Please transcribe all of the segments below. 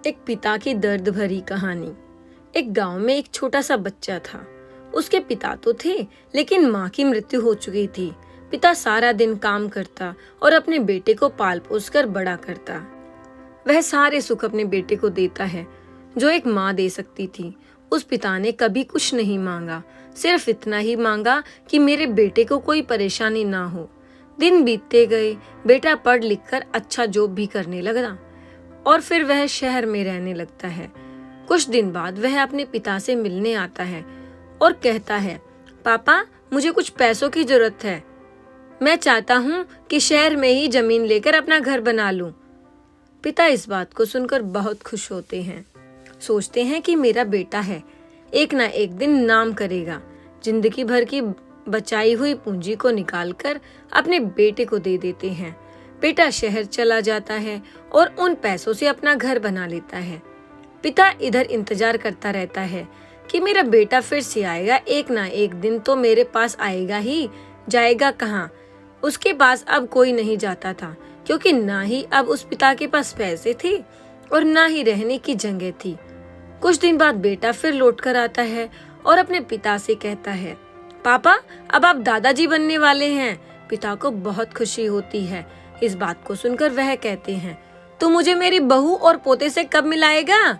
एक पिता की दर्द भरी कहानी। एक गांव में एक छोटा सा बच्चा था। उसके पिता तो थे, लेकिन माँ की मृत्यु हो चुकी थी। पिता सारा दिन काम करता और अपने बेटे को पाल पोस कर बड़ा करता। वह सारे सुख अपने बेटे को देता है जो एक माँ दे सकती थी। उस पिता ने कभी कुछ नहीं मांगा, सिर्फ इतना ही मांगा कि मेरे बेटे को कोई परेशानी ना हो। दिन बीतते गए, बेटा पढ़ लिख कर अच्छा जॉब भी करने लगा और फिर वह शहर में रहने लगता है। कुछ दिन बाद वह अपने पिता से मिलने आता है और कहता है, पापा मुझे कुछ पैसों की जरूरत है। मैं चाहता हूँ कि शहर में ही जमीन लेकर अपना घर बना लूं। पिता इस बात को सुनकर बहुत खुश होते हैं। सोचते हैं कि मेरा बेटा है, एक ना एक दिन नाम करेगा। जिंदगी भर की बचाई हुई पूंजी को निकालकर अपने बेटे को दे देते हैं। बेटा शहर चला जाता है और उन पैसों से अपना घर बना लेता है। पिता इधर इंतजार करता रहता है कि मेरा बेटा फिर से आएगा, एक ना एक दिन तो मेरे पास आएगा ही। जाएगा कहाँ? उसके पास अब कोई नहीं जाता था, क्योंकि ना ही अब उस पिता के पास पैसे थे और ना ही रहने की जगह थी। कुछ दिन बाद बेटा फिर लौट कर आता है और अपने पिता से कहता है, पापा अब आप दादाजी बनने वाले हैं। पिता को बहुत खुशी होती है। इस बात को सुनकर वह कहते हैं, तू मुझे मेरी बहू और पोते से कब मिलाएगा?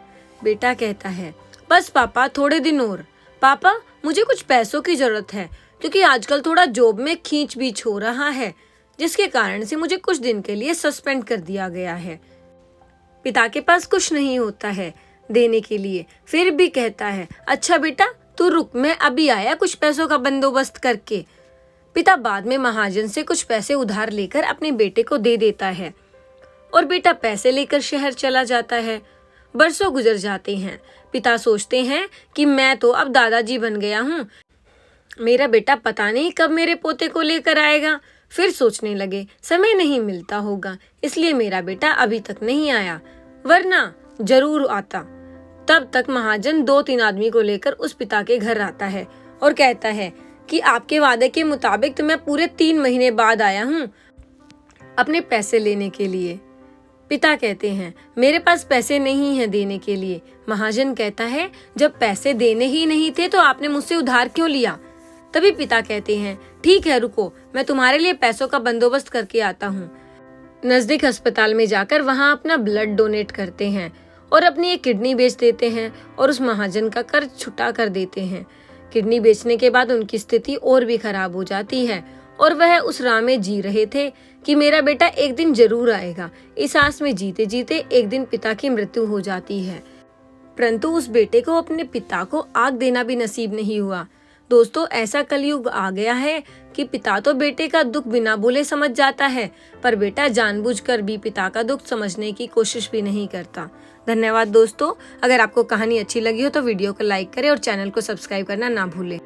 बेटा कहता है, बस पापा थोड़े दिन और। पापा मुझे कुछ पैसों की जरूरत है, क्योंकि आजकल थोड़ा जॉब में खींच बीच हो रहा है, जिसके कारण से मुझे कुछ दिन के लिए सस्पेंड कर दिया गया है। पिता के पास कुछ नहीं होता है देने के लिए, फिर भी कहता है, अच्छा बेटा तू रुक, मैं अभी आया कुछ पैसों का बंदोबस्त करके। पिता बाद में महाजन से कुछ पैसे उधार लेकर अपने बेटे को दे देता है और बेटा पैसे लेकर शहर चला जाता है। बरसों गुजर जाते हैं। पिता सोचते हैं कि मैं तो अब दादाजी बन गया हूँ, मेरा बेटा पता नहीं कब मेरे पोते को लेकर आएगा। फिर सोचने लगे, समय नहीं मिलता होगा, इसलिए मेरा बेटा अभी तक नहीं आया, वरना जरूर आता। तब तक महाजन 2-3 आदमी को लेकर उस पिता के घर आता है और कहता है कि आपके वादे के मुताबिक तो मैं पूरे 3 महीने बाद आया हूँ अपने पैसे लेने के लिए। पिता कहते हैं, मेरे पास पैसे नहीं हैं देने के लिए। महाजन कहता है, जब पैसे देने ही नहीं थे तो आपने मुझसे उधार क्यों लिया? तभी पिता कहते हैं, ठीक है रुको, मैं तुम्हारे लिए पैसों का बंदोबस्त करके आता हूँ। नजदीक अस्पताल में जाकर वहाँ अपना ब्लड डोनेट करते हैं और अपनी एक किडनी बेच देते हैं और उस महाजन का कर्ज छुटा कर देते हैं। किडनी बेचने के बाद उनकी स्थिति और भी खराब हो जाती है और वह उस राह में जी रहे थे कि मेरा बेटा एक दिन जरूर आएगा। इस आस में जीते जीते एक दिन पिता की मृत्यु हो जाती है, परंतु उस बेटे को अपने पिता को आग देना भी नसीब नहीं हुआ। दोस्तों, ऐसा कलयुग आ गया है कि पिता तो बेटे का दुख बिना बोले समझ जाता है, पर बेटा जानबूझकर भी पिता का दुख समझने की कोशिश भी नहीं करता। धन्यवाद दोस्तों। अगर आपको कहानी अच्छी लगी हो तो वीडियो को लाइक करें और चैनल को सब्सक्राइब करना ना भूलें।